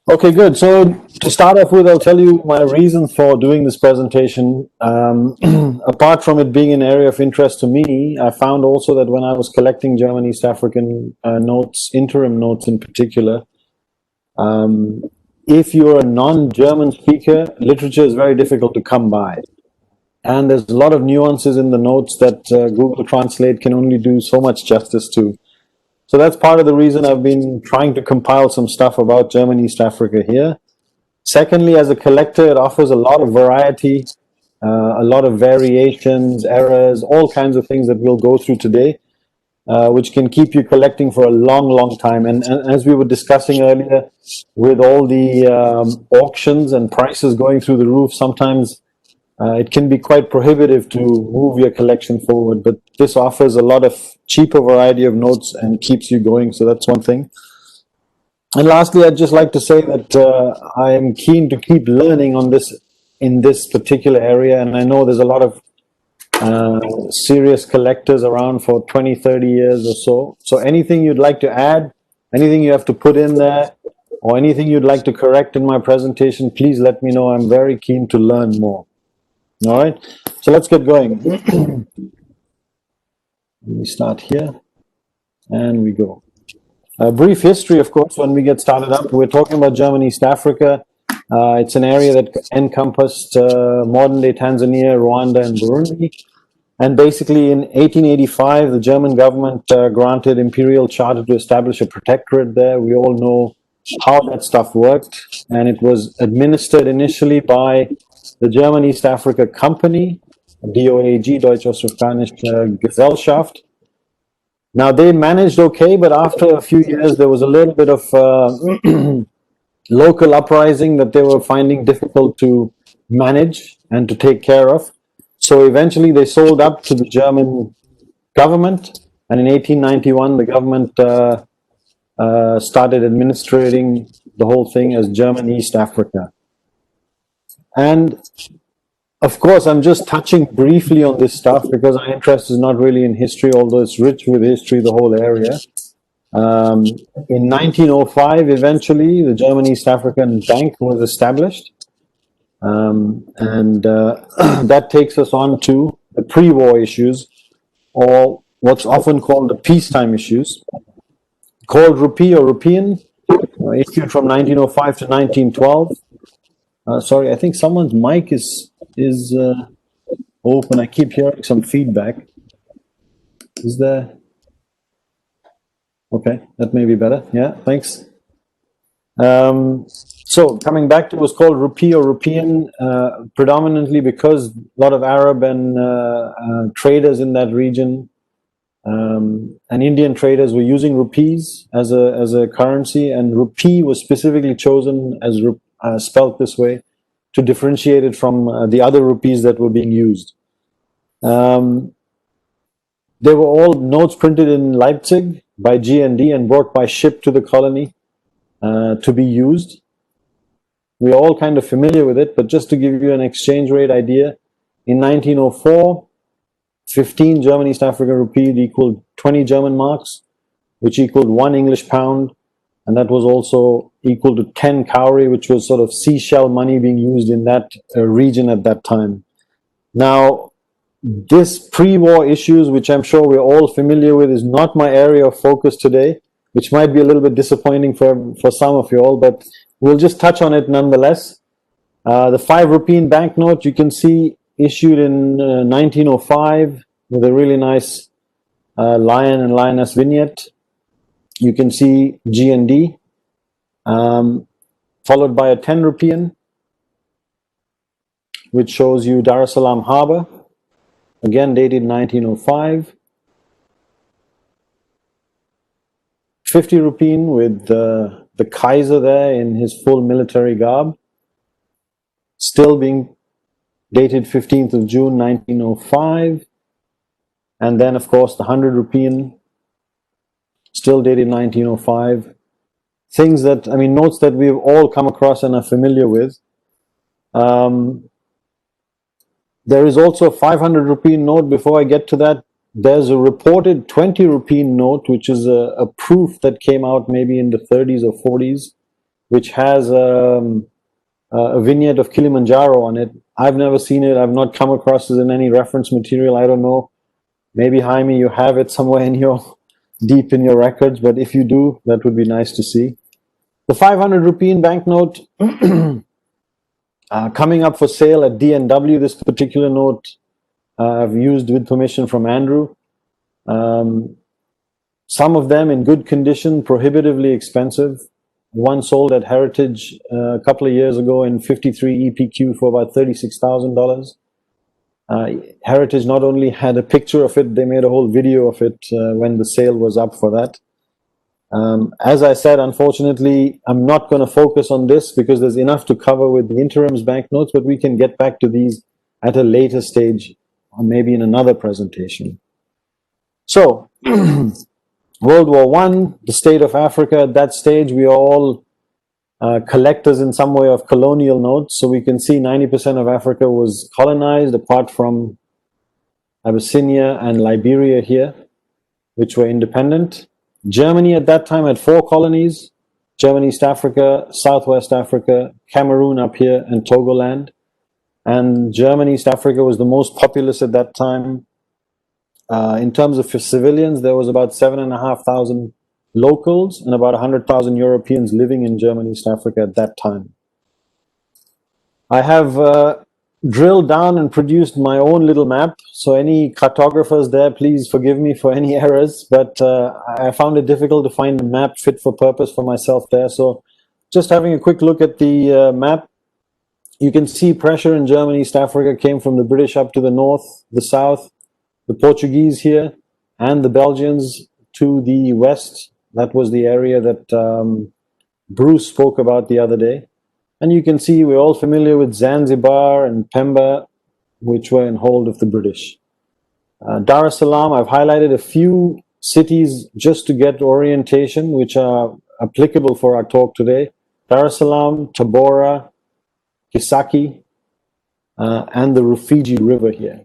Okay, good. So to start off with, I'll tell you my reasons for doing this presentation. Apart from it being an area of interest to me, I found also that when I was collecting German East African notes, interim notes in particular, if you're a non-German speaker, literature is very difficult to come by. And there's a lot of nuances in the notes that Google Translate can only do so much justice to. So that's part of the reason I've been trying to compile some stuff about German East Africa here. Secondly, as a collector, it offers a lot of variety, a lot of variations, errors, all kinds of things that we'll go through today, which can keep you collecting for a long, long time. And as we were discussing earlier, with all the auctions and prices going through the roof, sometimes it can be quite prohibitive to move your collection forward, but this offers a lot of cheaper variety of notes and keeps you going, so that's one thing. And lastly, I'd just like to say that I am keen to keep learning on this in this particular area, and I know there's a lot of serious collectors around for 20, 30 years or so. So anything you'd like to add, anything you have to put in there, or anything you'd like to correct in my presentation, please let me know. I'm very keen to learn more. All right, so let's get going. We start here, and we go. A brief history, of course, when we get started up. We're talking about German East Africa. It's an area that encompassed modern-day Tanzania, Rwanda, and Burundi. And basically, in 1885, the German government granted imperial charter to establish a protectorate there. We all know how that stuff worked, and it was administered initially by the German East Africa Company, DOAG, Deutsche Ostafrikanische Gesellschaft. Now, they managed okay, but after a few years, there was a little bit of local uprising that they were finding difficult to manage and to take care of. So eventually, they sold up to the German government, and in 1891, the government started administrating the whole thing as German East Africa. And of course, I'm just touching briefly on this stuff because our interest is not really in history, although it's rich with history, the whole area. In 1905, eventually, the German East African Bank was established. That takes us on to the pre-war issues, or what's often called the peacetime issues, called rupee or rupian, issued from 1905 to 1912. Sorry, I think someone's mic is open. I keep hearing some feedback. Is there? Okay, that may be better. Yeah, thanks. So coming back to it was called rupee or rupian, predominantly because a lot of Arab and traders in that region and Indian traders were using rupees as a currency, and rupee was specifically chosen as spelt this way to differentiate it from the other rupees that were being used. They were all notes printed in Leipzig by G&D and brought by ship to the colony to be used. We're all kind of familiar with it, but just to give you an exchange rate idea, in 1904, 15 German East African rupees equaled 20 German marks, which equaled 1 English pound, and that was also equal to 10 cowrie, which was sort of seashell money being used in that region at that time. Now, this pre-war issues, which I'm sure we're all familiar with, is not my area of focus today, which might be a little bit disappointing for some of you all, but we'll just touch on it nonetheless. The 5 rupean banknote, you can see, issued in 1905 with a really nice lion and lioness vignette. You can see G&D, followed by a 10 rupean, which shows you Dar es Salaam Harbor, again dated 1905. 50 rupean with the Kaiser there in his full military garb, still being dated 15th of June 1905. And then, of course, the 100 rupean, still dated 1905. Things that, I mean, notes that we've all come across and are familiar with. There is also a 500 rupee note. Before I get to that, there's a reported 20 rupee note, which is a proof that came out maybe in the 30s or 40s, which has a vignette of Kilimanjaro on it. I've never seen it. I've not come across it in any reference material. I don't know. Maybe, Jaime, you have it somewhere in your deep in your records, but if you do, that would be nice to see. The 500 rupee banknote coming up for sale at DNW. This particular note I've used with permission from Andrew. Some of them in good condition, prohibitively expensive. One sold at Heritage a couple of years ago in 53 EPQ for about $36,000. Heritage not only had a picture of it, they made a whole video of it when the sale was up for that. As I said, unfortunately, I'm not going to focus on this because there's enough to cover with the Interims banknotes, but we can get back to these at a later stage or maybe in another presentation. So, World War I, the state of Africa, at that stage, we are all collectors in some way of colonial notes. So we can see 90% of Africa was colonized, apart from Abyssinia and Liberia here, which were independent. Germany at that time had 4 colonies: German East Africa, Southwest Africa, Cameroon up here, and Togoland. And German East Africa was the most populous at that time. In terms of civilians, there was about 7,500 locals and about 100,000 Europeans living in German East Africa at that time. I have drilled down and produced my own little map. So any cartographers there, please forgive me for any errors, but I found it difficult to find a map fit for purpose for myself there. So just having a quick look at the map, you can see pressure in German East Africa came from the British up to the north, the south, the Portuguese here, and the Belgians to the west. That was the area that Bruce spoke about the other day. And you can see we're all familiar with Zanzibar and Pemba, which were in hold of the British. Dar es Salaam, I've highlighted a few cities just to get orientation, which are applicable for our talk today. Dar es Salaam, Tabora, Kisaki, and the Rufiji River here.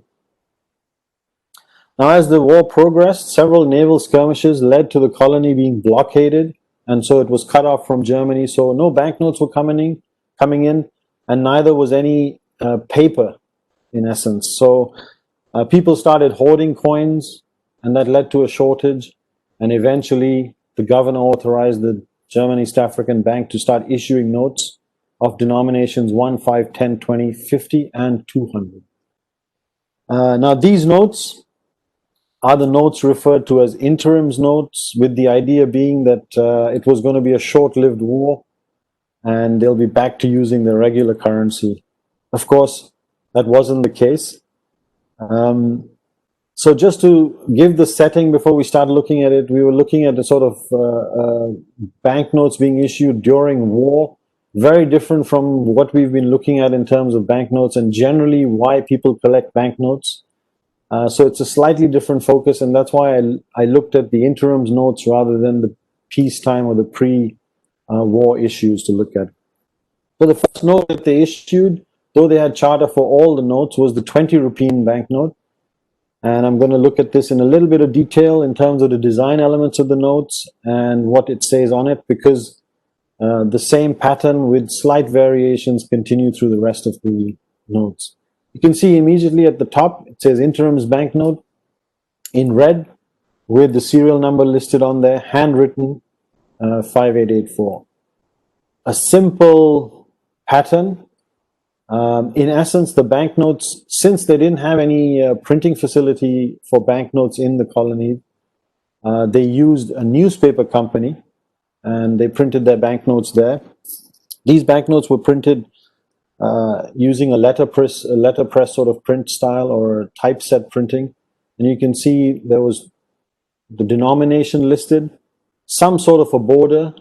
Now, as the war progressed, several naval skirmishes led to the colony being blockaded, and so it was cut off from Germany. So no banknotes were coming in, and neither was any paper, in essence. So people started hoarding coins, and that led to a shortage. And eventually, the governor authorized the German East African Bank to start issuing notes of denominations 1, 5, 10, 20, 50, and 200. Now, these notes are the notes referred to as Interims notes, with the idea being that it was going to be a short-lived war and they'll be back to using their regular currency. Of course, that wasn't the case. So just to give the setting before we start looking at it, we were looking at the sort of banknotes being issued during war, very different from what we've been looking at in terms of banknotes and generally why people collect banknotes. So it's a slightly different focus, and that's why I looked at the Interims notes rather than the peacetime or the pre-war issues to look at. So the first note that they issued, though they had charter for all the notes, was the 20 rupee banknote. And I'm going to look at this in a little bit of detail in terms of the design elements of the notes and what it says on it, because the same pattern with slight variations continue through the rest of the notes. You can see immediately at the top, it says Interims banknote in red with the serial number listed on there, handwritten 5884. A simple pattern. In essence, the banknotes, since they didn't have any printing facility for banknotes in the colony, they used a newspaper company and they printed their banknotes there. These banknotes were printed using a letterpress sort of print style or typeset printing. And you can see there was the denomination listed, some sort of a border,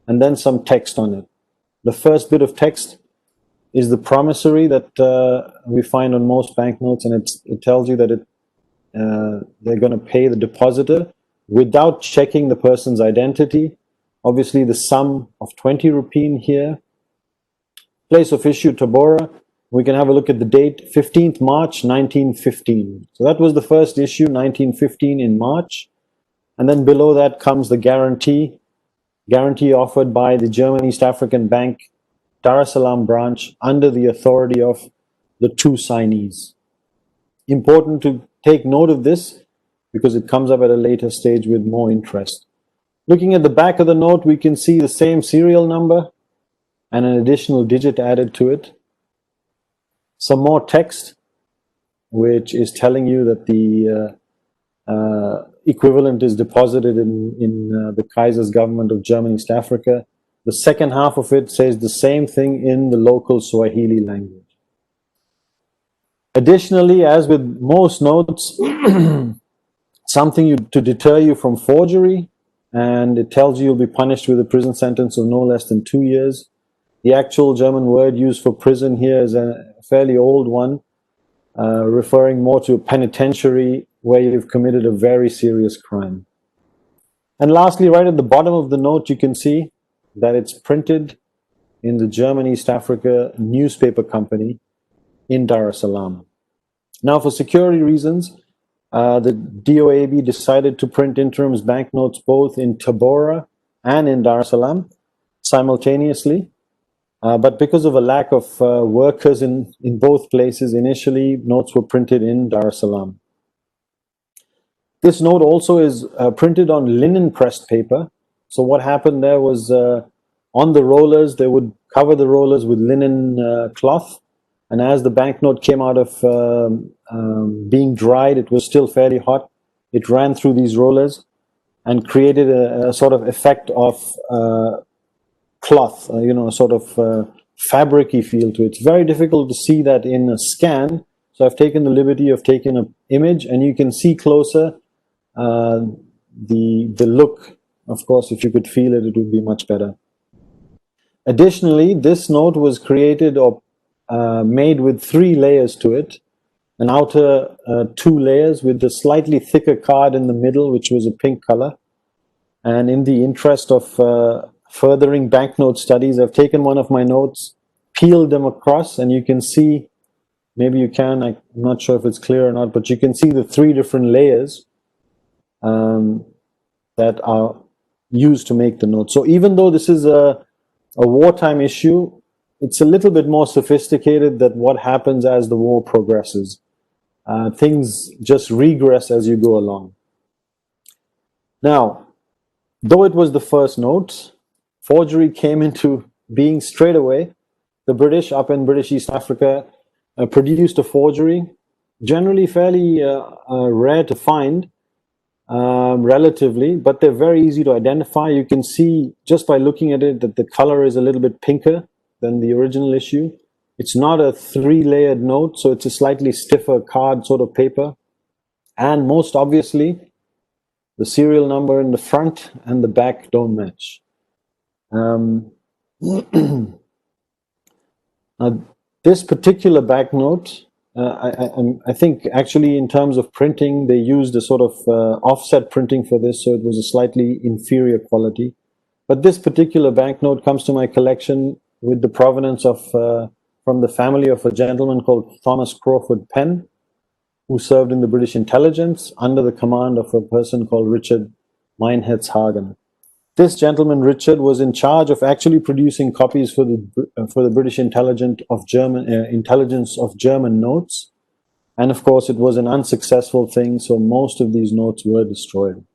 and then some text on it. The first bit of text is the promissory that we find on most banknotes, and it tells you that they're going to pay the depositor without checking the person's identity. Obviously, the sum of 20 rupee here. Place of issue, Tabora. We can have a look at the date, 15th March 1915. So that was the first issue, 1915 in March. And then below that comes the guarantee, guarantee offered by the German East African Bank Dar es Salaam branch under the authority of the two signees. Important to take note of this because it comes up at a later stage with more interest. Looking at the back of the note, we can see the same serial number and an additional digit added to it. Some more text, which is telling you that the equivalent is deposited in the Kaiser's government of German East Africa. The second half of it says the same thing in the local Swahili language. Additionally, as with most notes, something to deter you from forgery, and it tells you you'll be punished with a prison sentence of no less than 2 years. The actual German word used for prison here is a fairly old one, referring more to a penitentiary where you've committed a very serious crime. And lastly, right at the bottom of the note, you can see that it's printed in the German East Africa newspaper company in Dar es Salaam. Now, for security reasons, the DOAB decided to print Interim's banknotes both in Tabora and in Dar es Salaam simultaneously. But because of a lack of workers in both places, initially notes were printed in Dar es Salaam. This note also is printed on linen pressed paper. So what happened there was on the rollers, they would cover the rollers with linen cloth. And as the banknote came out of being dried, it was still fairly hot. It ran through these rollers and created a sort of effect of cloth, a sort of fabric-y feel to it. It's very difficult to see that in a scan. So I've taken the liberty of taking an image, and you can see closer the look. Of course, if you could feel it, it would be much better. Additionally, this note was created or made with 3 layers to it. An outer 2 layers with a slightly thicker card in the middle, which was a pink color. And in the interest of furthering banknote studies, I've taken one of my notes, peeled them across, and you can see, maybe you can, I'm not sure if it's clear or not, but you can see the 3 different layers that are used to make the note. So even though this is a wartime issue, it's a little bit more sophisticated than what happens as the war progresses. Things just regress as you go along. Now, though it was the first note, forgery came into being straight away. The British up in British East Africa produced a forgery, generally fairly rare to find, relatively, but they're very easy to identify. You can see just by looking at it that the color is a little bit pinker than the original issue. It's not a 3-layered note, so it's a slightly stiffer card sort of paper. And most obviously, the serial number in the front and the back don't match. This particular banknote, I think actually in terms of printing, they used a sort of offset printing for this, so it was a slightly inferior quality. But this particular banknote comes to my collection with the provenance of from the family of a gentleman called Thomas Crawford Penn, who served in the British intelligence under the command of a person called Richard Meinherz-Hagen. This gentleman, Richard, was in charge of actually producing copies for the British intelligence of German notes. And of course, it was an unsuccessful thing, so most of these notes were destroyed.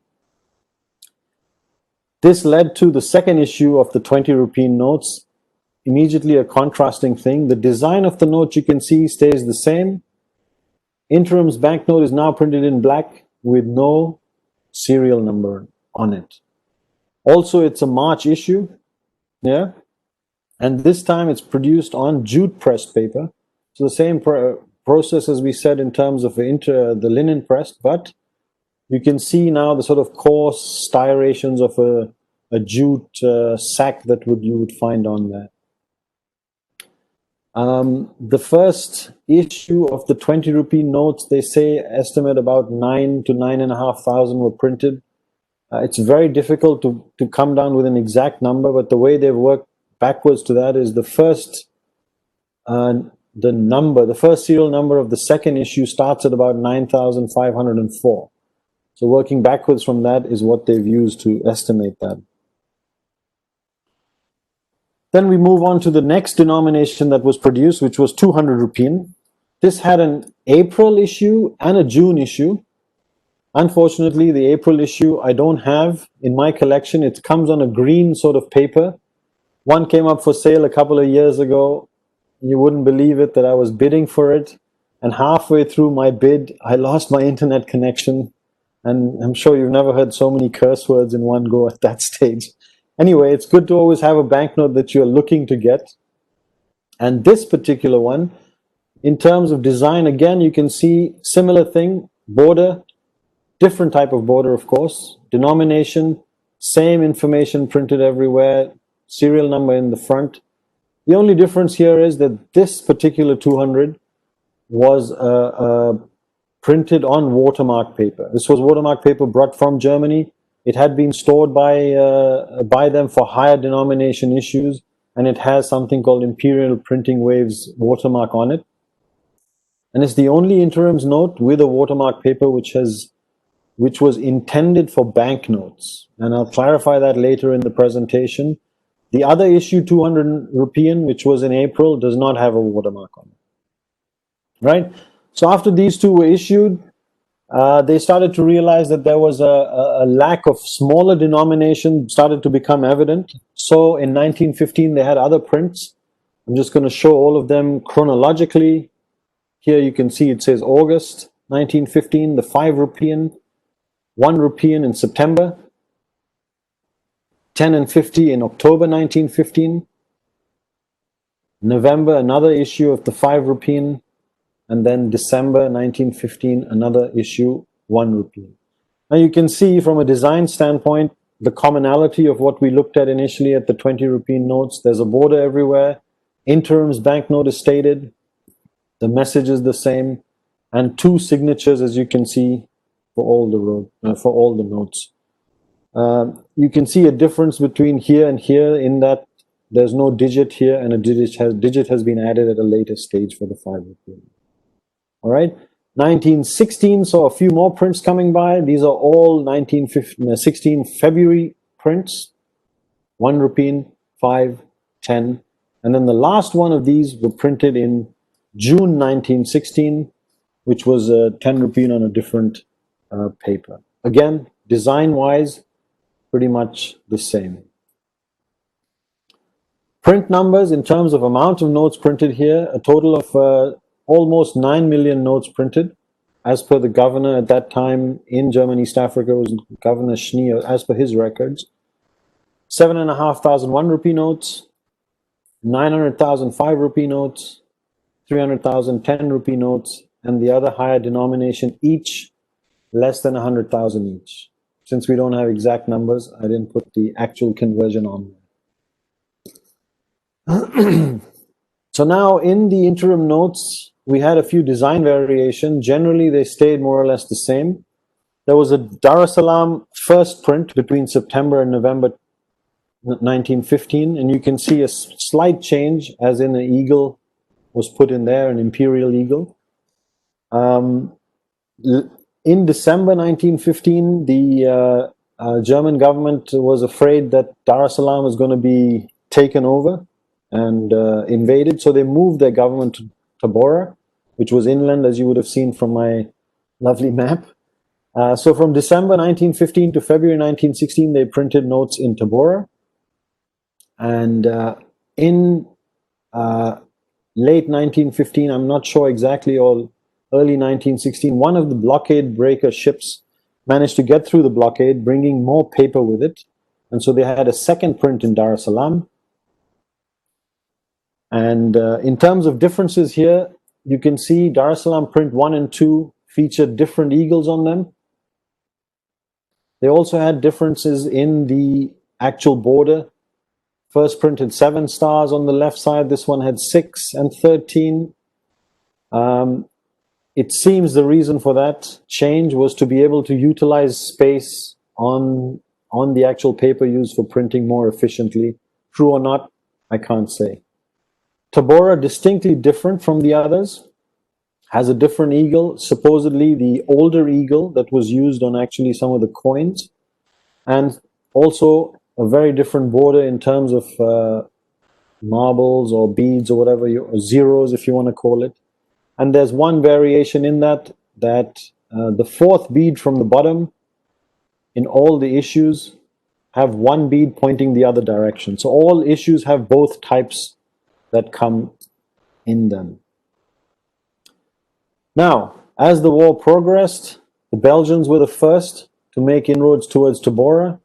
This led to the second issue of the 20 rupee notes, immediately a contrasting thing. The design of the note, you can see, stays the same. Interim's banknote is now printed in black with no serial number on it. Also, it's a March issue, yeah, and this time it's produced on jute pressed paper. So the same process as we said in terms of the linen pressed, but you can see now the sort of coarse striations of a jute sack that you would find on there. The first issue of the 20 rupee notes, they say estimate about 9,000 to 9,500 were printed. It's very difficult to come down with an exact number, but the way they've worked backwards to that is the first serial number of the second issue starts at about 9,504. So working backwards from that is what they've used to estimate that. Then we move on to the next denomination that was produced, which was 200 rupees. This had an April issue and a June issue. Unfortunately, the April issue I don't have in my collection. It comes on a green sort of paper. One came up for sale a couple of years ago. You wouldn't believe it that I was bidding for it. And halfway through my bid, I lost my internet connection. And I'm sure you've never heard so many curse words in one go at that stage. Anyway, it's good to always have a banknote that you're looking to get. And this particular one, in terms of design, again, you can see similar thing, border, different type of border, of course, denomination, same information printed everywhere, serial number in the front. The only difference here is that this particular 200 was printed on watermark paper. This was watermark paper brought from Germany. It had been stored by them for higher denomination issues, and it has something called Imperial Printing Waves watermark on it. And it's the only Interims note with a watermark paper which was intended for banknotes. And I'll clarify that later in the presentation. The other issue, 200 rupian, which was in April, does not have a watermark on it. Right? So after these two were issued, they started to realize that there was a lack of smaller denomination started to become evident. So in 1915, they had other prints. I'm just going to show all of them chronologically. Here you can see it says August 1915, the 5 rupian, 1 rupian in September, 10 and 50 in October 1915, November, another issue of the 5 rupian, and then December 1915, another issue, 1 rupian. Now you can see from a design standpoint, the commonality of what we looked at initially at the 20 rupian notes. There's a border everywhere. Interims banknote is stated. The message is the same. And 2 signatures, as you can see, for all the notes. You can see a difference between here and here in that there's no digit here, and a digit has been added at a later stage for the 5 rupian. All right, 1916 saw a few more prints coming by. These are all 1916 February prints, 1 rupian, 5, 10. And then the last one of these were printed in June 1916, which was 10 rupian on a different paper. Again, design-wise, pretty much the same. Print numbers in terms of amount of notes printed here, a total of almost 9 million notes printed. As per the governor at that time in German East Africa, was Governor Schnee, as per his records. 7,500 1 rupee notes, 900,000 5 rupee notes, 300,000 10 rupee notes, and the other higher denomination, each less than 100,000 each. Since we don't have exact numbers, I didn't put the actual conversion on there. So now in the interim notes, we had a few design variations. Generally, they stayed more or less the same. There was a Dar es Salaam first print between September and November 1915, and you can see a slight change, as in an eagle was put in there, an imperial eagle. In December 1915, the German government was afraid that Dar es Salaam was going to be taken over and invaded, so they moved their government to Tabora, which was inland, as you would have seen from my lovely map. So from December 1915 to February 1916, they printed notes in Tabora. And in late 1915, I'm not sure exactly, or early 1916, one of the blockade breaker ships managed to get through the blockade, bringing more paper with it. And so they had a second print in Dar es Salaam. And in terms of differences here, you can see Dar es Salaam print 1 and 2 featured different eagles on them. They also had differences in the actual border. First printed 7 stars on the left side. This one had 6 and 13. It seems the reason for that change was to be able to utilize space on the actual paper used for printing more efficiently. True or not, I can't say. Tabora, distinctly different from the others, has a different eagle, supposedly the older eagle that was used on actually some of the coins, and also a very different border in terms of marbles or beads or whatever, or zeros if you want to call it. And there's one variation in that the fourth bead from the bottom in all the issues have one bead pointing the other direction. So all issues have both types that come in them. Now, as the war progressed, the Belgians were the first to make inroads towards Tabora.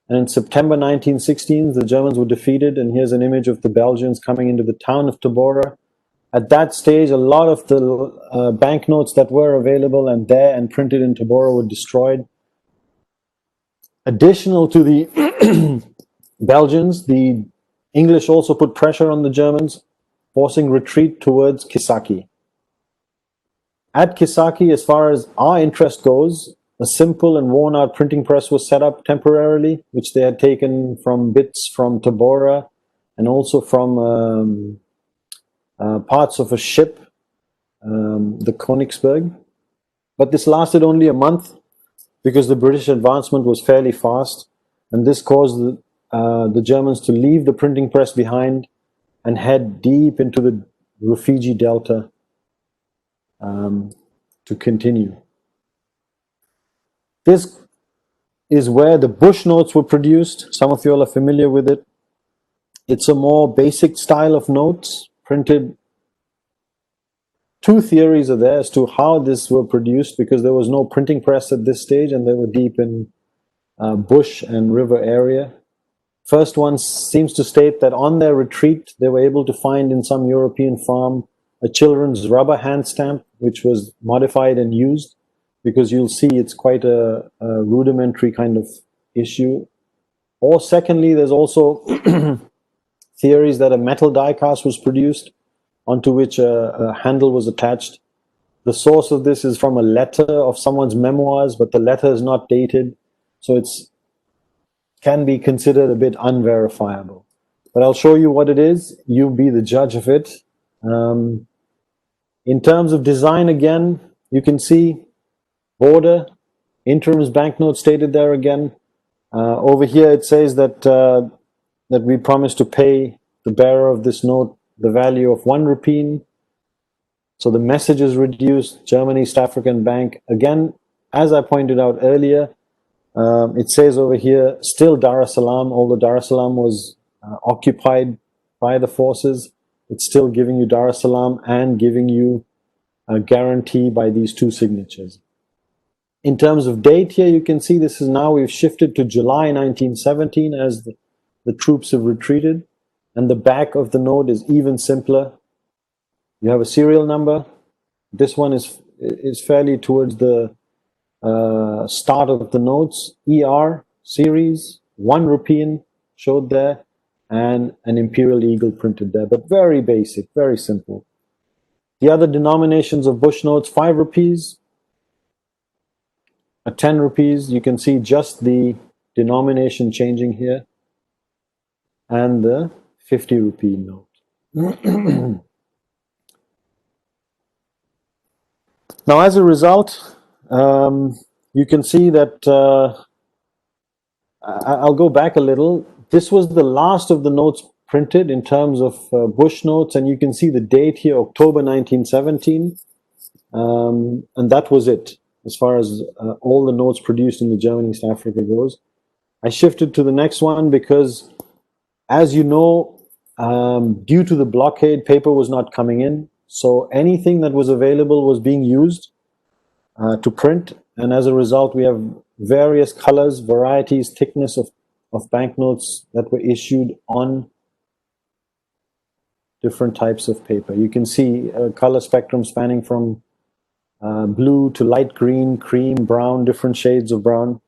And in September 1916, the Germans were defeated. And here's an image of the Belgians coming into the town of Tabora. At that stage, a lot of the banknotes that were available and there and printed in Tabora were destroyed. Additional to the Belgians, the English also put pressure on the Germans, forcing retreat towards Kisaki. At Kisaki, as far as our interest goes, a simple and worn-out printing press was set up temporarily, which they had taken from bits from Tabora and also from parts of a ship, the Königsberg. But this lasted only a month because the British advancement was fairly fast, and this caused the Germans to leave the printing press behind and head deep into the Rufiji Delta to continue. This is where the bush notes were produced. Some of you all are familiar with it. It's a more basic style of notes, printed. Two theories are there as to how this were produced, because there was no printing press at this stage and they were deep in bush and river area. First one seems to state that on their retreat, they were able to find in some European farm a children's rubber hand stamp, which was modified and used, because you'll see it's quite a rudimentary kind of issue. Or secondly, there's also theories that a metal die cast was produced onto which a handle was attached. The source of this is from a letter of someone's memoirs, but the letter is not dated, so it's can be considered a bit unverifiable. But I'll show you what it is. You be the judge of it. In terms of design, again, you can see border, Interim's banknote stated there again. Over here it says that that we promise to pay the bearer of this note the value of 1 rupee. So the message is reduced, German East African Bank. Again, as I pointed out earlier, it says over here, still Dar es Salaam, although Dar es Salaam was occupied by the forces, it's still giving you Dar es Salaam and giving you a guarantee by these two signatures. In terms of date here, you can see this is now, we've shifted to July 1917 as the troops have retreated. And the back of the note is even simpler. You have a serial number. This one is fairly towards the start of the notes. ER series, 1 rupee showed there, and an imperial eagle printed there, but very basic, very simple. The other denominations of bush notes, 5 rupees, a 10 rupees. You can see just the denomination changing here, and the 50 rupee note. Now, as a result, you can see that I'll go back a little. This was the last of the notes printed in terms of bush notes, and you can see the date here, October 1917, and that was it as far as all the notes produced in the German East Africa goes. I shifted to the next one because, as you know, due to the blockade, paper was not coming in. So anything that was available was being used to print. And as a result, we have various colors, varieties, thickness of banknotes that were issued on different types of paper. You can see a color spectrum spanning from blue to light green, cream, brown, different shades of brown.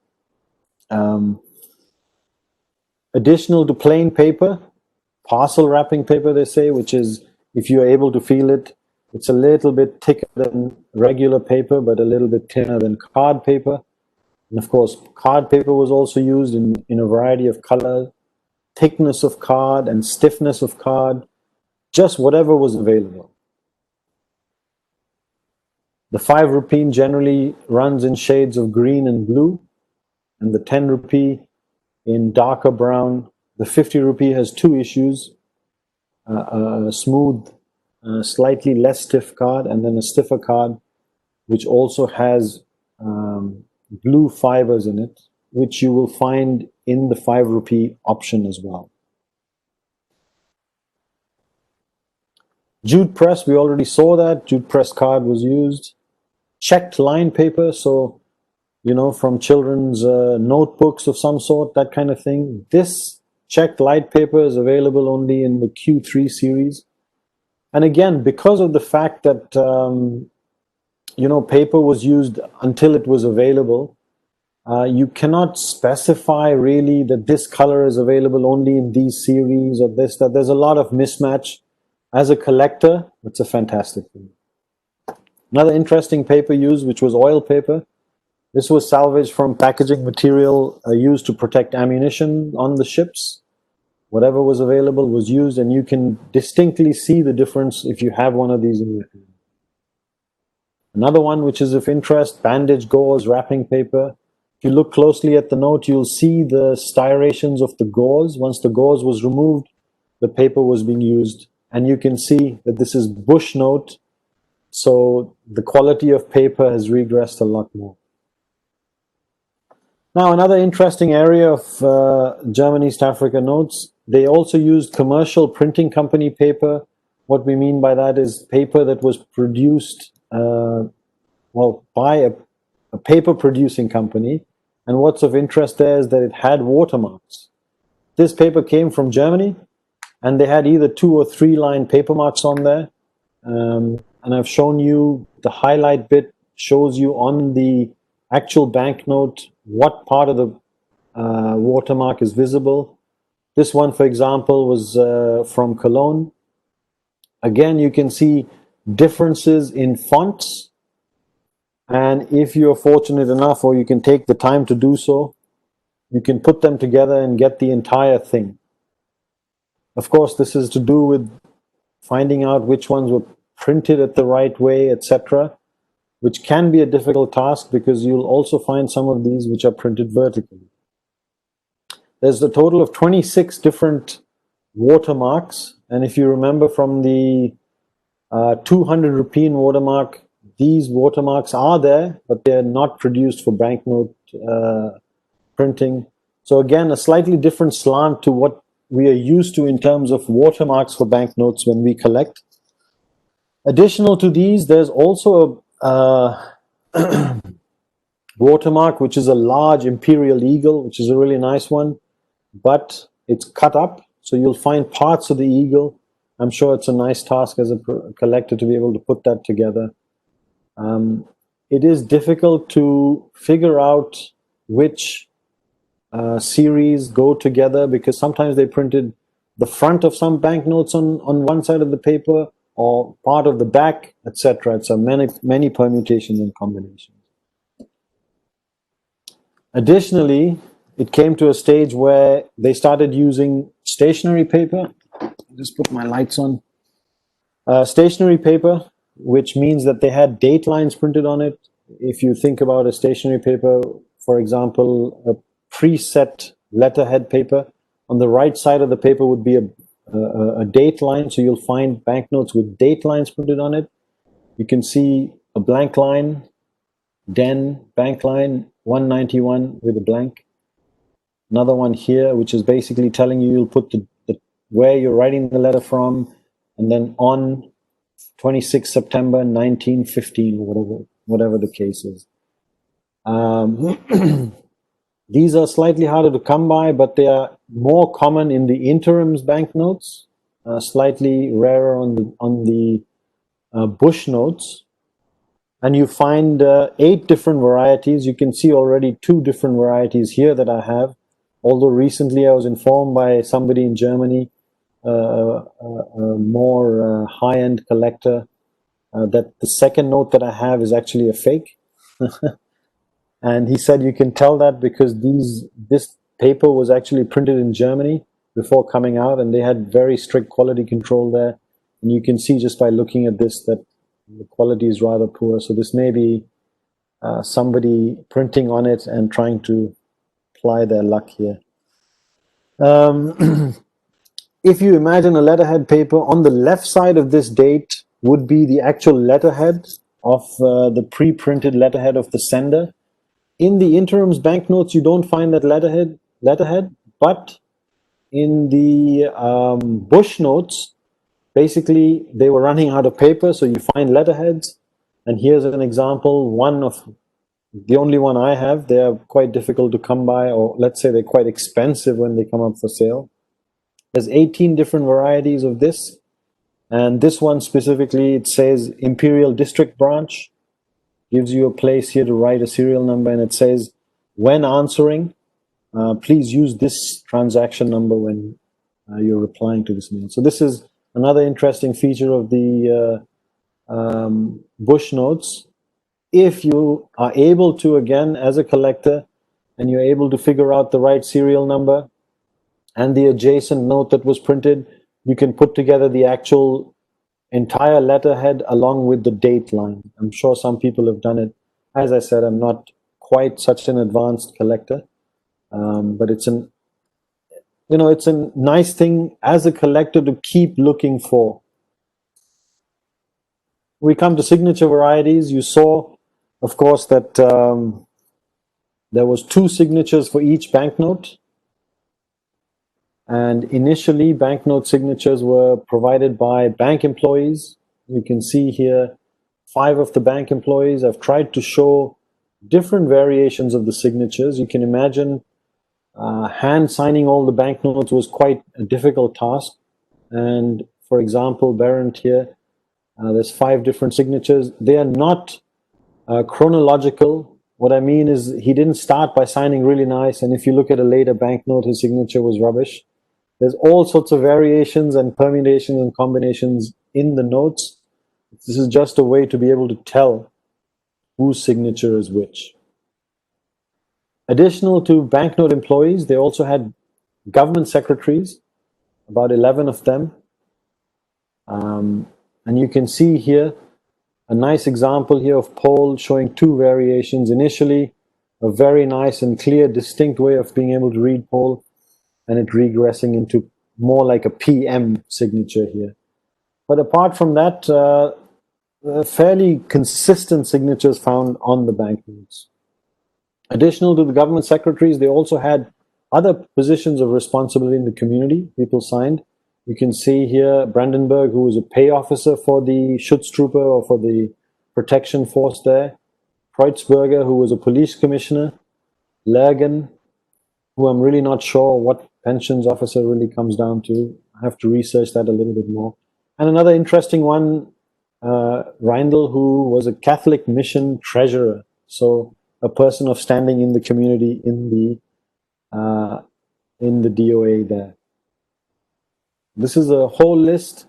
Additional to plain paper, parcel wrapping paper, they say, which is, if you're able to feel it, it's a little bit thicker than regular paper, but a little bit thinner than card paper. And of course, card paper was also used in a variety of color, thickness of card and stiffness of card, just whatever was available. The 5 rupee generally runs in shades of green and blue, and the 10 rupee in darker brown. The 50 rupee has 2 issues, a smooth, slightly less stiff card, and then a stiffer card, which also has blue fibers in it, which you will find in the 5 rupee option as well. Jute press, we already saw that. Jute press card was used. Checked line paper, so, you know, from children's notebooks of some sort, that kind of thing. This checked light paper is available only in the Q3 series. And again, because of the fact that, you know, paper was used until it was available, you cannot specify really that this color is available only in these series or this, that. There's a lot of mismatch. As a collector, it's a fantastic thing. Another interesting paper used, which was oil paper. This was salvaged from packaging material used to protect ammunition on the ships. Whatever was available was used, and you can distinctly see the difference if you have one of these in your hand. Another one which is of interest, bandage gauze wrapping paper. If you look closely at the note, you'll see the striations of the gauze. Once the gauze was removed, the paper was being used. And you can see that this is bush note, so the quality of paper has regressed a lot more. Now, another interesting area of German East Africa notes, they also used commercial printing company paper. What we mean by that is paper that was produced, well, by a paper producing company. And what's of interest there is that it had watermarks. This paper came from Germany, and they had either 2 or 3 line paper marks on there. And I've shown you the highlight bit shows you on the actual banknote what part of the watermark is visible. This one, for example, was from Cologne. Again, you can see differences in fonts. And if you're fortunate enough, or you can take the time to do so, you can put them together and get the entire thing. Of course, this is to do with finding out which ones were printed at the right way, etc., which can be a difficult task because you'll also find some of these which are printed vertically. There's a total of 26 different watermarks, and if you remember from the 200 rupee watermark, these watermarks are there, but they're not produced for banknote printing. So again, a slightly different slant to what we are used to in terms of watermarks for banknotes when we collect. Additional to these, there's also a watermark, which is a large imperial eagle, which is a really nice one, but it's cut up, so you'll find parts of the eagle. I'm sure it's a nice task as a collector to be able to put that together. It is difficult to figure out which series go together because sometimes they printed the front of some banknotes on one side of the paper or part of the back, etc. It's a many permutations and combinations. Additionally, it came to a stage where they started using stationery paper. I'll just put my lights on. Stationery paper, which means that they had date lines printed on it. If you think about a stationery paper, for example, a preset letterhead paper, on the right side of the paper would be a date line, so you'll find banknotes with date lines printed on it. You can see a blank line, Den bank line 191 with a blank. Another one here, which is basically telling you you'll put the where you're writing the letter from, and then on 26 September 1915, whatever the case is. These are slightly harder to come by, but they are more common in the Interims banknotes, slightly rarer on the bush notes. And you find 8 different varieties. You can see already 2 different varieties here that I have. Although recently I was informed by somebody in Germany, a more high-end collector, that the second note that I have is actually a fake. And he said you can tell that because this paper was actually printed in Germany before coming out, and they had very strict quality control there. And you can see just by looking at this that the quality is rather poor. So this may be somebody printing on it and trying to ply their luck here. if you imagine a letterhead paper, on the left side of this date would be the actual letterhead of the pre-printed letterhead of the sender. In the Interims banknotes, you don't find that letterhead, but in the Bush notes, basically they were running out of paper, so you find letterheads. And here's an example, one of the only one I have. They're quite difficult to come by, or let's say they're quite expensive when they come up for sale. There's 18 different varieties of this. And this one specifically, it says Imperial District Branch. Gives you a place here to write a serial number, and it says, when answering, please use this transaction number when you're replying to this mail. So this is another interesting feature of the Bush notes. If you are able to, again, as a collector, and you're able to figure out the right serial number and the adjacent note that was printed, you can put together the actual entire letterhead along with the date line. I'm sure some people have done it. As I said, I'm not quite such an advanced collector, but it's an, it's a nice thing as a collector to keep looking for. We come to signature varieties. You saw, of course, that there was 2 signatures for each banknote. And initially, banknote signatures were provided by bank employees. You can see here 5 of the bank employees. I've tried to show different variations of the signatures. You can imagine hand signing all the banknotes was quite a difficult task. And for example, Berendt here, there's 5 different signatures. They are not chronological. What I mean is he didn't start by signing really nice. And if you look at a later banknote, his signature was rubbish. There's all sorts of variations and permutations and combinations in the notes. This is just a way to be able to tell whose signature is which. Additional to banknote employees, they also had government secretaries, about 11 of them. And you can see here a nice example here of Paul showing 2 variations. Initially, a very nice and clear, distinct way of being able to read Paul, and it regressing into more like a PM signature here. But apart from that, fairly consistent signatures found on the banknotes. Additional to the government secretaries, they also had other positions of responsibility in the community. People signed. You can see here Brandenburg, who was a pay officer for the Schutztruppe or for the protection force there. Kreutzberger, who was a police commissioner. Lergen, who I'm really not sure what pensions officer really comes down to. I have to research that a little bit more. And another interesting one, Reindl, who was a Catholic mission treasurer. So a person of standing in the community in the DOA there. This is a whole list.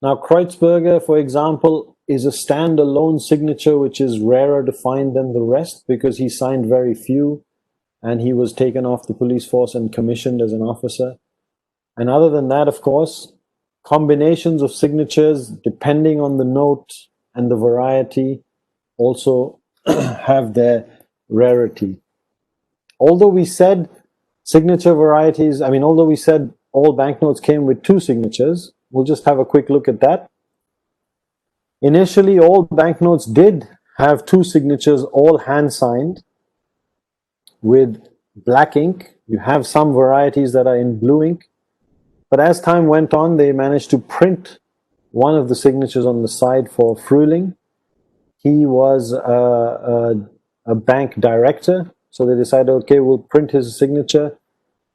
Now, Kreutzberger, for example, is a standalone signature, which is rarer to find than the rest because he signed very few and he was taken off the police force and commissioned as an officer. And other than that, of course, combinations of signatures, depending on the note and the variety, also have their rarity. Although we said signature varieties, although we said all banknotes came with 2 signatures, we'll just have a quick look at that. Initially, all banknotes did have 2 signatures, all hand-signed with black ink. You have some varieties that are in blue ink. But as time went on, they managed to print one of the signatures on the side for Frühling. He was a bank director, so they decided, okay, we'll print his signature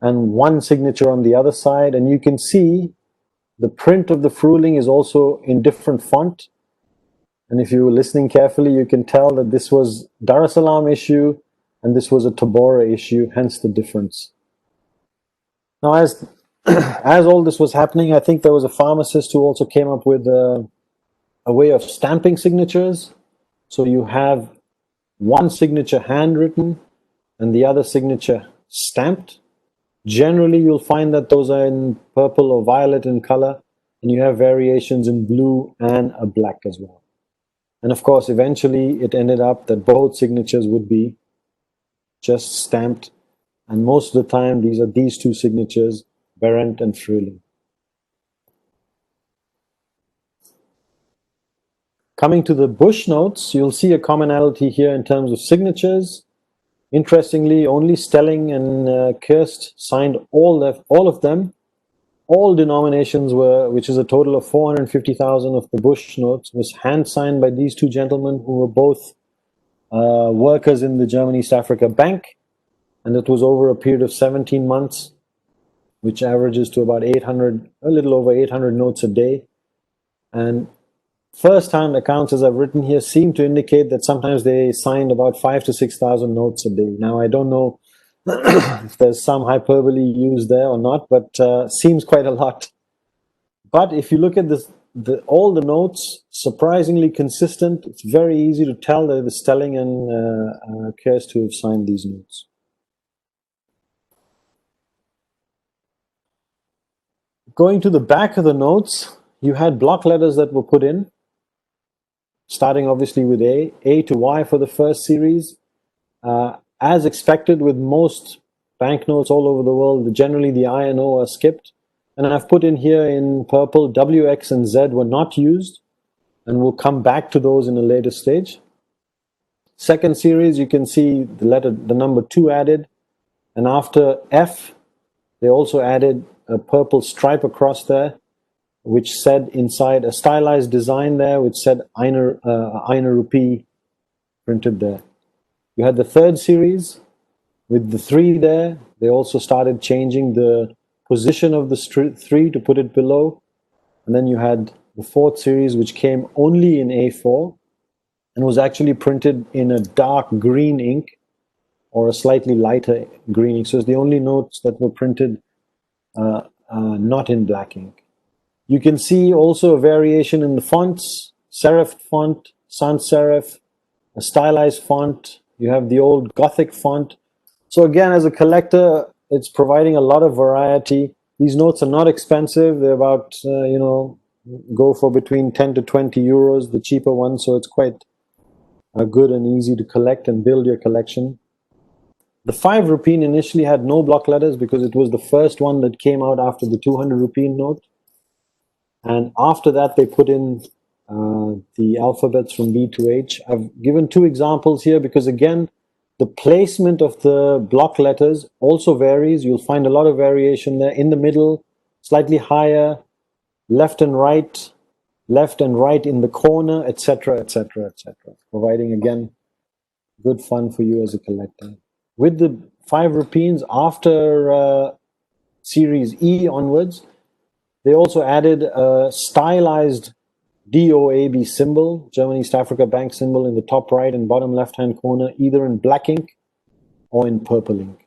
and one signature on the other side. And you can see the print of the Frühling is also in different font. And if you were listening carefully, you can tell that this was Dar es Salaam issue and this was a Tabora issue, hence the difference. Now, as all this was happening, I think there was a pharmacist who also came up with a way of stamping signatures. So you have one signature handwritten and the other signature stamped. Generally, you'll find that those are in purple or violet in color, and you have variations in blue and a black as well. And of course, eventually it ended up that both signatures would be just stamped. And most of the time, these are these 2 signatures, Berendt and Frühling. Coming to the bush notes, you'll see a commonality here in terms of signatures. Interestingly, only Stelling and Kirst signed all of them. All denominations were, which is a total of 450,000 of the bush notes, was hand signed by these two gentlemen who were both workers in the German East Africa Bank, and it was over a period of 17 months, which averages to about 800, a little over 800 notes a day. And first-hand accounts, as I've written here, seem to indicate that sometimes they signed about 5,000 to 6,000 notes a day. Now, I don't know if there's some hyperbole used there or not, but seems quite a lot. But if you look at this, all the notes, surprisingly consistent. It's very easy to tell that the Stelling and Kirst who have signed these notes. Going to the back of the notes, you had block letters that were put in, starting obviously with A to Y for the first series. As expected with most banknotes all over the world, generally the I and O are skipped. And I've put in here in purple, W, X, and Z were not used, and we'll come back to those in a later stage. Second series, you can see the number 2 added, and after F, they also added a purple stripe across there, which said inside a stylized design there, which said Einer rupee printed there. You had the third series with the 3 there. They also started changing the position of the 3 to put it below. And then you had the fourth series, which came only in A4 and was actually printed in a dark green ink or a slightly lighter green ink. So it's the only notes that were printed not in black ink. You can see also a variation in the fonts, serif font, sans serif, a stylized font. You have the old Gothic font. So again, as a collector, it's providing a lot of variety. These notes are not expensive. They're about, go for between 10 to 20 euros, the cheaper ones. So it's quite good and easy to collect and build your collection. The 5 rupee initially had no block letters because it was the first one that came out after the 200 rupee note. And after that, they put in the alphabets from B to H. I've given 2 examples here because, again, the placement of the block letters also varies. You'll find a lot of variation there. In the middle, slightly higher, left and right in the corner, etc., etc., etc. Providing, again, good fun for you as a collector. With the 5 rupees, after series E onwards, they also added a stylized DOAB symbol, German East Africa Bank symbol, in the top right and bottom left-hand corner, either in black ink or in purple ink.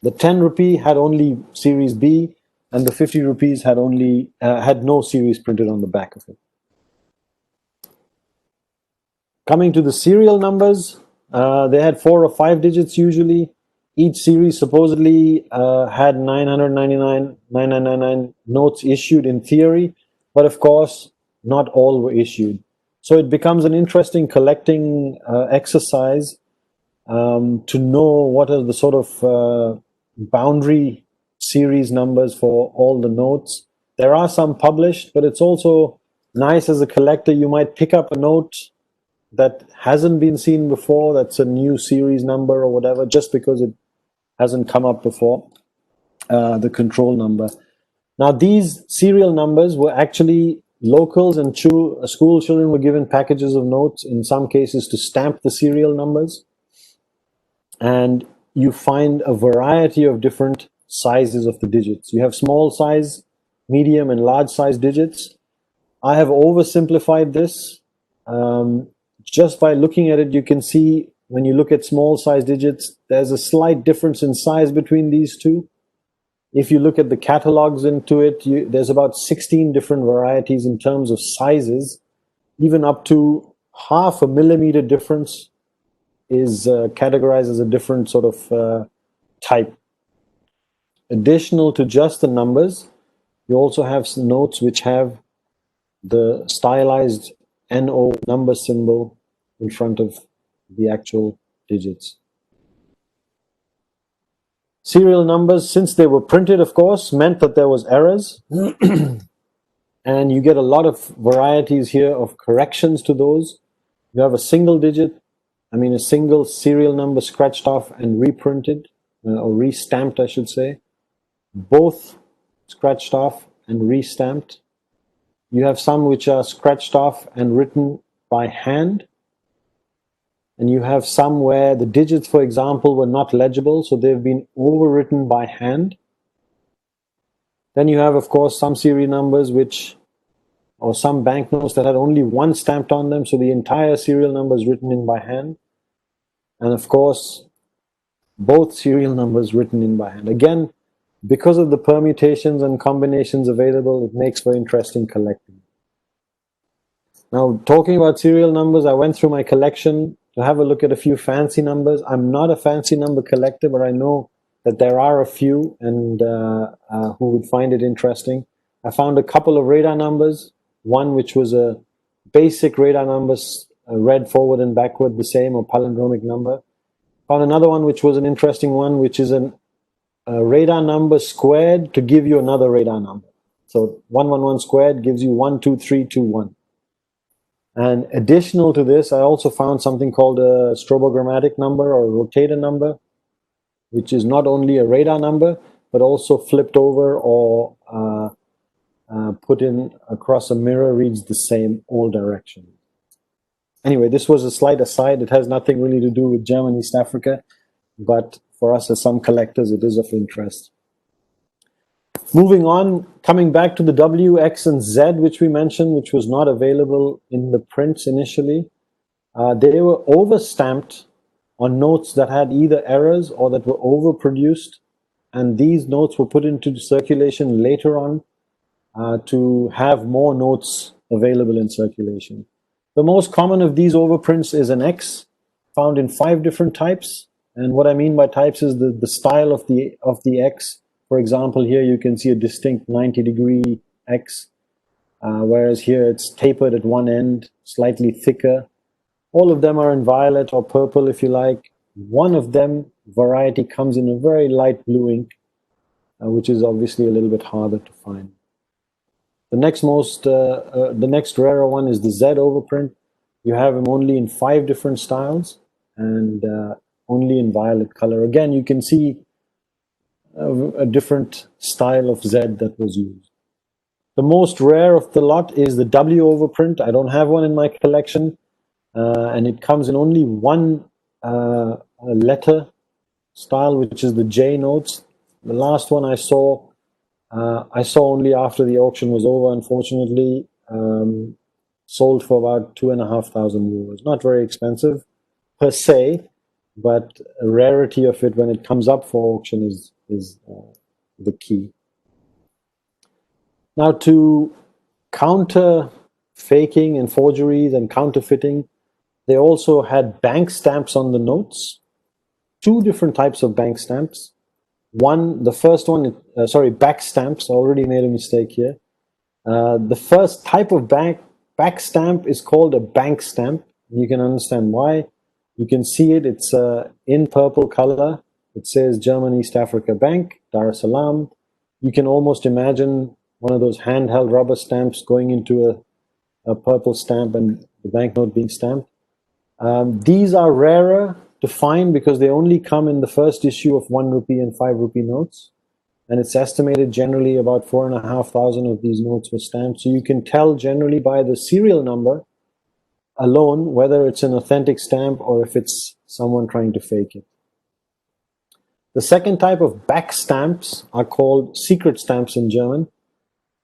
The 10 rupee had only series B, and the 50 rupees had only had no series printed on the back of it. Coming to the serial numbers, they had 4 or 5 digits usually. Each series supposedly had 999 notes issued in theory, but of course, not all were issued. So it becomes an interesting collecting exercise to know what are the sort of boundary series numbers for all the notes. There are some published, but it's also nice as a collector. You might pick up a note that hasn't been seen before, that's a new series number or whatever, just because it hasn't come up before, the control number. Now, these serial numbers were actually locals, and school children were given packages of notes, in some cases to stamp the serial numbers. And you find a variety of different sizes of the digits. You have small size, medium, and large size digits. I have oversimplified this. Just by looking at it, you can see when you look at small size digits, there's a slight difference in size between these two. If you look at the catalogs into it, there's about 16 different varieties in terms of sizes. Even up to 0.5 millimeter difference is categorized as a different sort of type. Additional to just the numbers, you also have some notes which have the stylized NO number symbol in front of the actual digits. Serial numbers, since they were printed, of course, meant that there was errors. And you get a lot of varieties here of corrections to those. You have a single digit, a single serial number scratched off and reprinted, or restamped, I should say. Both scratched off and restamped. You have some which are scratched off and written by hand. And you have some where the digits, for example, were not legible, so they've been overwritten by hand. Then you have, of course, some serial numbers or some banknotes that had only one stamped on them, so the entire serial number is written in by hand. And of course, both serial numbers written in by hand. Again, because of the permutations and combinations available, it makes for interesting collecting. Now, talking about serial numbers, I went through my collection to have a look at a few fancy numbers. I'm not a fancy number collector, but I know that there are a few and who would find it interesting. I found a couple of radar numbers, one which was a basic radar number, read forward and backward the same, or palindromic number. Found another one which was an interesting one, which is a radar number squared to give you another radar number. So 111 squared gives you 12321. And additional to this, I also found something called a strobogrammatic number or a rotator number, which is not only a radar number, but also flipped over or put in across a mirror reads the same all directions. Anyway, this was a slight aside. It has nothing really to do with German East Africa, but for us as some collectors, it is of interest. Moving on, coming back to the W, X, and Z, which we mentioned, which was not available in the prints initially. They were overstamped on notes that had either errors or that were overproduced, and these notes were put into circulation later on to have more notes available in circulation. The most common of these overprints is an X, found in 5 different types. And what I mean by types is the style of the X. For example, here you can see a distinct 90-degree X, whereas here it's tapered at one end, slightly thicker. All of them are in violet or purple, if you like. One of them, variety, comes in a very light blue ink, which is obviously a little bit harder to find. The next rarer one is the Z overprint. You have them only in 5 different styles and only in violet color. Again, you can see a different style of Z that was used. The most rare of the lot is the W overprint. I don't have one in my collection, and it comes in only one letter style, which is the J notes. The last one I saw only after the auction was over, unfortunately. Sold for about 2,500 euros. Not very expensive per se, but a rarity of it when it comes up for auction is the key. Now, to counter faking and forgeries and counterfeiting, they also had bank stamps on the notes. 2 different types of bank stamps. The first one, back stamps. I already made a mistake here. The first type of back stamp is called a bank stamp. You can understand why. You can see it. It's in purple color. It says German East Africa Bank, Dar es Salaam. You can almost imagine one of those handheld rubber stamps going into a purple stamp and the banknote being stamped. These are rarer to find because they only come in the first issue of 1 rupee and 5 rupee notes. And it's estimated generally about 4,500 of these notes were stamped. So you can tell generally by the serial number alone whether it's an authentic stamp or if it's someone trying to fake it. The second type of back stamps are called secret stamps in German,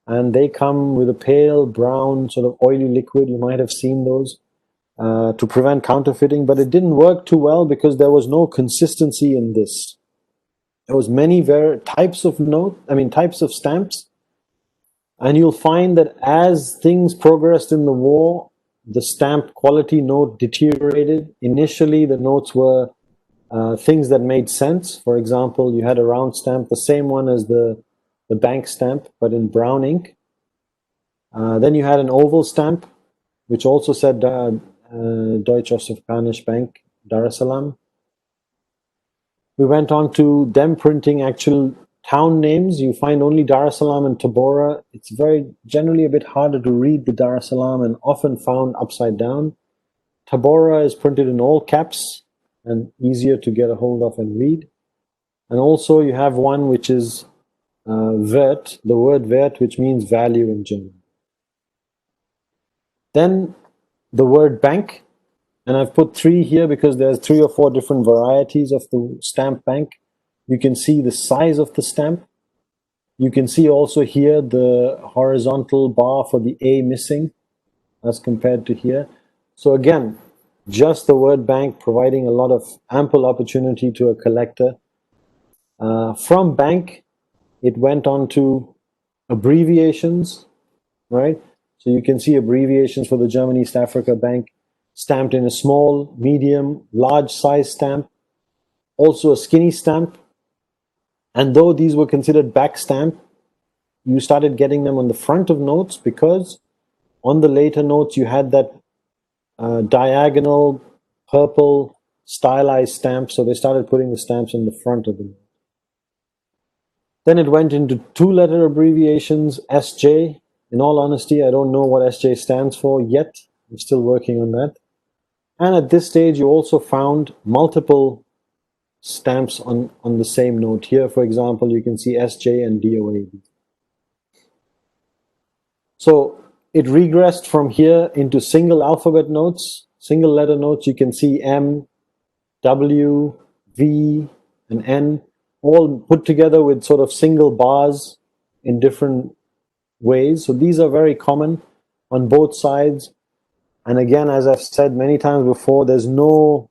and they come with a pale brown sort of oily liquid. You might have seen those to prevent counterfeiting, but it didn't work too well because there was no consistency in this. There was many types of stamps, and you'll find that as things progressed in the war, the stamp quality note deteriorated. Initially, the notes were things that made sense. For example, you had a round stamp, the same one as the bank stamp, but in brown ink. Then you had an oval stamp, which also said Deutsche Ostafrikanische Bank, Dar es Salaam. We went on to them printing actual town names, you find only Dar es Salaam and Tabora. It's generally a bit harder to read the Dar es Salaam and often found upside down. Tabora is printed in all caps and easier to get a hold of and read. And also you have one which is Wert, the word Wert, which means value in German. Then the word bank, and I've put 3 here because there's 3 or 4 different varieties of the stamp bank. You can see the size of the stamp. You can see also here the horizontal bar for the A missing as compared to here. So again, just the word bank providing a lot of ample opportunity to a collector. From bank, it went on to abbreviations, right? So you can see abbreviations for the German East Africa Bank stamped in a small, medium, large size stamp, also a skinny stamp. And though these were considered back stamp, you started getting them on the front of notes because on the later notes you had that diagonal purple stylized stamp, so they started putting the stamps on the front of the note. Then it went into 2-letter abbreviations, SJ. In all honesty, I don't know what SJ stands for yet. I'm still working on that. And at this stage, you also found multiple stamps on the same note. Here, for example, you can see SJ and DOAB. So it regressed from here into single alphabet notes, single letter notes. You can see M, W, V, and N, all put together with sort of single bars in different ways. So these are very common on both sides. And again, as I've said many times before, there's no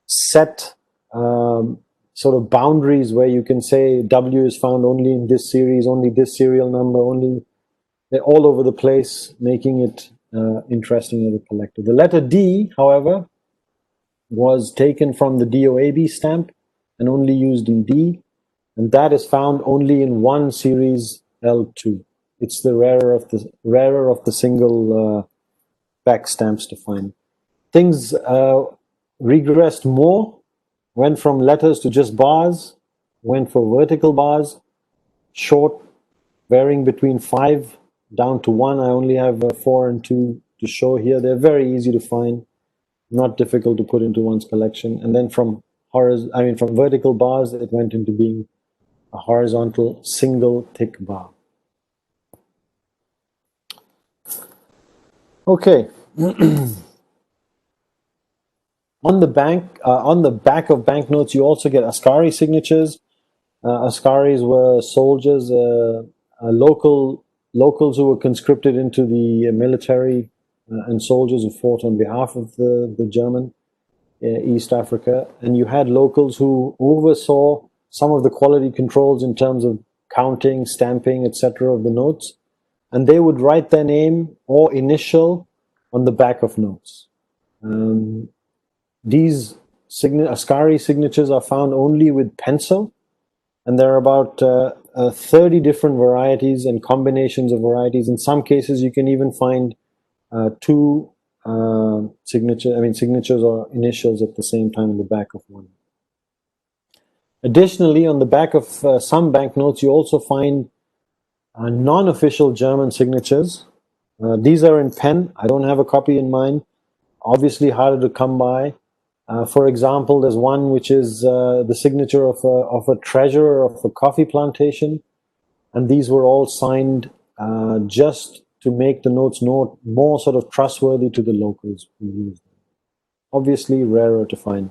set sort of boundaries where you can say W is found only in this series, only this serial number, only. They're all over the place, making it interesting as a collector. The letter D, however, was taken from the DOAB stamp and only used in D, and that is found only in one series L2. It's the rarer of the single back stamps to find. Things regressed more, went from letters to just bars, went for vertical bars, short, varying between 5 down to 1. I only have 4 and 2 to show here. They're very easy to find, not difficult to put into one's collection. And then from vertical bars, it went into being a horizontal single thick bar. Okay. On the back of banknotes, you also get Ascari signatures. Ascaris were soldiers, locals who were conscripted into the military and soldiers who fought on behalf of the German East Africa. And you had locals who oversaw some of the quality controls in terms of counting, stamping, etc. of the notes. And they would write their name or initial on the back of notes. These Ascari signatures are found only with pencil, and there are about 30 different varieties and combinations of varieties. In some cases, you can even find 2 signatures or initials at the same time on the back of one. Additionally, on the back of some banknotes, you also find non-official German signatures. These are in pen. I don't have a copy in mine. Obviously harder to come by. For example, there's one which is the signature of a treasurer of a coffee plantation, and these were all signed just to make the notes more sort of trustworthy to the locals who use them. Obviously rarer to find.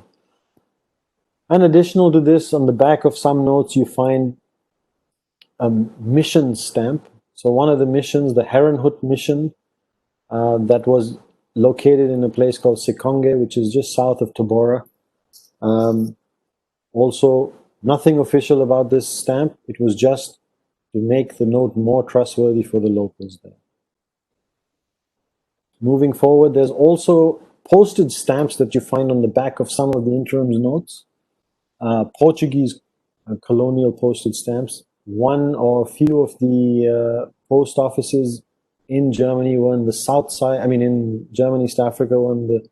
And additional to this, on the back of some notes, you find a mission stamp. So one of the missions, the Herrenhut mission, that was located in a place called Sekonge, which is just south of Tabora. Also, nothing official about this stamp. It was just to make the note more trustworthy for the locals there. Moving forward, there's also postage stamps that you find on the back of some of the Interim's notes. Portuguese colonial postage stamps. One or a few of the post offices in Germany were on the south side, in Germany, East Africa, were on the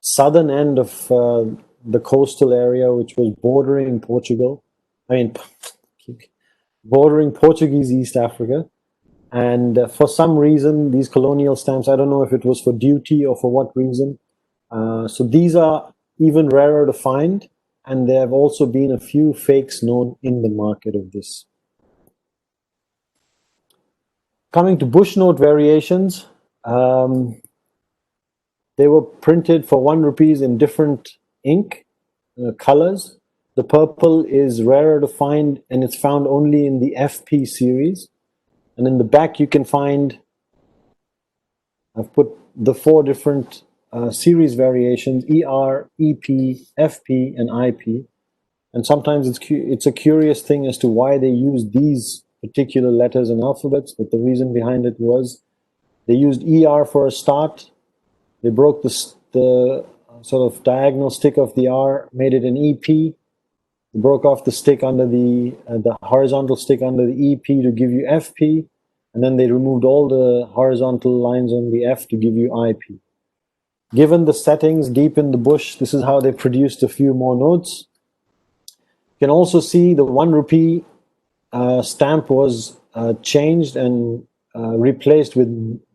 southern end of the coastal area, which was bordering Portugal. bordering Portuguese East Africa. And for some reason, these colonial stamps, I don't know if it was for duty or for what reason. So these are even rarer to find. And there have also been a few fakes known in the market of this. Coming to bushnote variations, they were printed for 1 rupees in different ink colors. The purple is rarer to find, and it's found only in the FP series. And in the back, you can find, I've put the 4 different series variations: ER, EP, FP, and IP. And sometimes it's a curious thing as to why they use these particular letters and alphabets, but the reason behind it was they used ER for a start. They broke the sort of diagonal stick of the R, made it an EP. They broke off the stick under the horizontal stick under the EP to give you FP, and then they removed all the horizontal lines on the F to give you IP. Given the settings deep in the bush, this is how they produced a few more notes. You can also see the 1 rupee stamp was changed and replaced with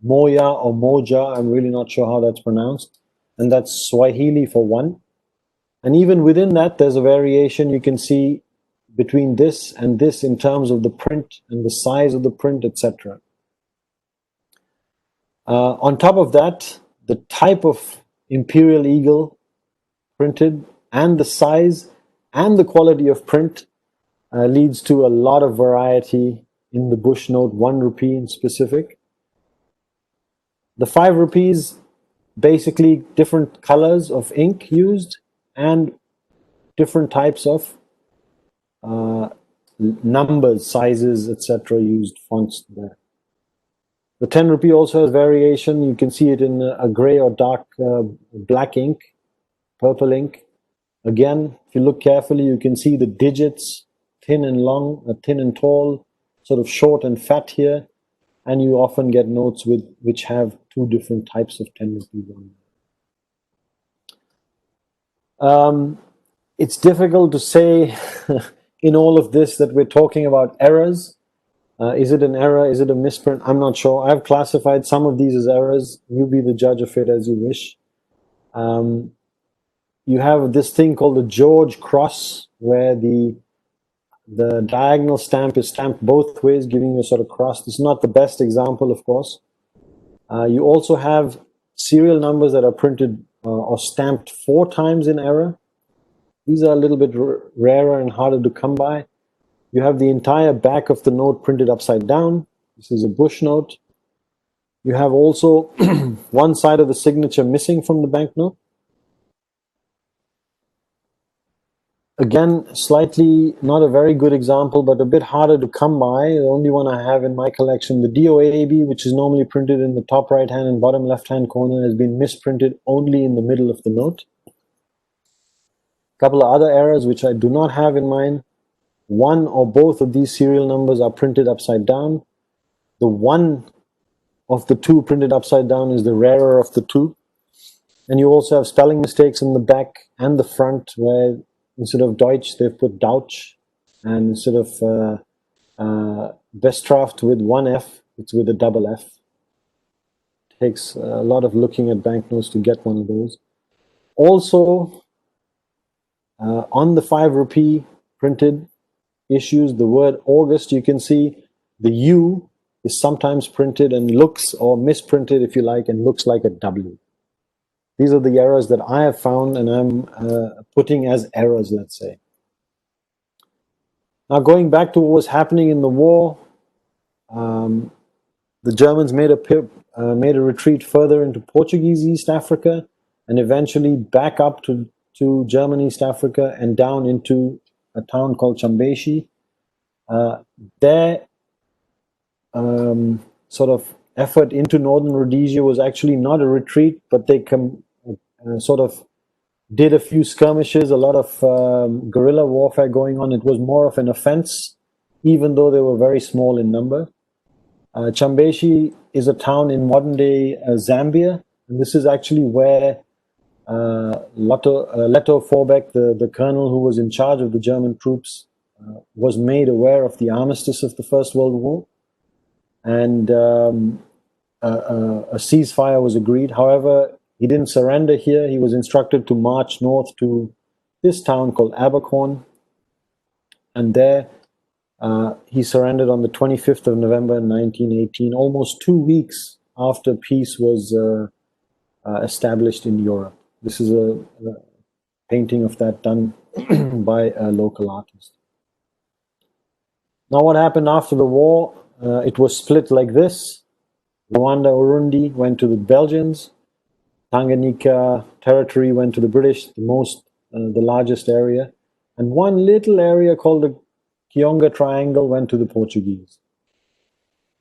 Moya or Moja. I'm really not sure how that's pronounced. And that's Swahili for 1. And even within that, there's a variation you can see between this and this in terms of the print and the size of the print, etc. On top of that, the type of imperial eagle printed and the size and the quality of print leads to a lot of variety in the bushnote, 1 rupee in specific. The 5 rupees, basically different colors of ink used and different types of numbers, sizes, etc. used, fonts there. The 10 rupee also has variation. You can see it in a gray or dark black ink, purple ink. Again, if you look carefully, you can see the digits, thin and long, thin and tall, sort of short and fat here. And you often get notes which have 2 different types of 10 rupees on them. It's difficult to say in all of this that we're talking about errors. Is it an error? Is it a misprint? I'm not sure. I've classified some of these as errors. You be the judge of it as you wish. You have this thing called the George cross, where the diagonal stamp is stamped both ways, giving you a sort of cross. This is not the best example, of course. You also have serial numbers that are printed or stamped 4 times in error. These are a little bit rarer and harder to come by. You have the entire back of the note printed upside down. This is a bush note. You have also one side of the signature missing from the banknote. Again, slightly not a very good example, but a bit harder to come by. The only one I have in my collection, the DOAB, which is normally printed in the top right hand and bottom left hand corner, has been misprinted only in the middle of the note. A couple of other errors which I do not have in mind. 1 or both of these serial numbers are printed upside down. The 1 of the 2 printed upside down is the rarer of the 2. And you also have spelling mistakes in the back and the front, where instead of Deutsch, they've put Deutsch, and instead of Bestraft with 1 F, it's with a double F. It takes a lot of looking at banknotes to get one of those. Also, on the 5 rupee printed issues, the word August, you can see the U is sometimes printed and looks, or misprinted if you like, and looks like a W. These are the errors that I have found and I'm putting as errors, let's say. Now, going back to what was happening in the war, the Germans made a retreat further into Portuguese East Africa and eventually back up to German East Africa and down into a town called Chambeshi. Their sort of effort into northern Rhodesia was actually not a retreat, but they sort of did a few skirmishes, a lot of guerrilla warfare going on. It was more of an offense, even though they were very small in number. Chambeshi is a town in modern-day Zambia, and this is actually where Leto Forbeck, the colonel who was in charge of the German troops, was made aware of the armistice of the First World War, and a ceasefire was agreed. However, he didn't surrender here. He was instructed to march north to this town called Abercorn, and there he surrendered on the 25th of November 1918, almost 2 weeks after peace was established in Europe. This is a painting of that done by a local artist. Now, what happened after the war? It was split like this. Rwanda, Urundi went to the Belgians. Tanganyika territory went to the British, the largest area. And one little area called the Kionga Triangle went to the Portuguese.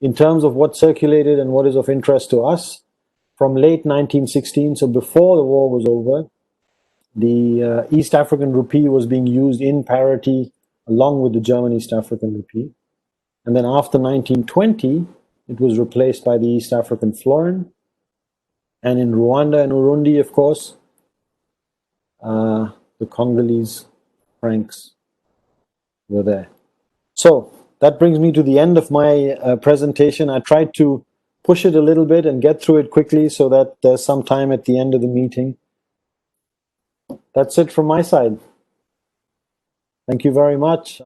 In terms of what circulated and what is of interest to us, from late 1916, so before the war was over, the East African rupee was being used in parity along with the German East African rupee. And then after 1920, it was replaced by the East African florin. And in Rwanda and Urundi, of course, the Congolese francs were there. So that brings me to the end of my presentation. I tried to push it a little bit and get through it quickly so that there's some time at the end of the meeting. That's it from my side. Thank you very much.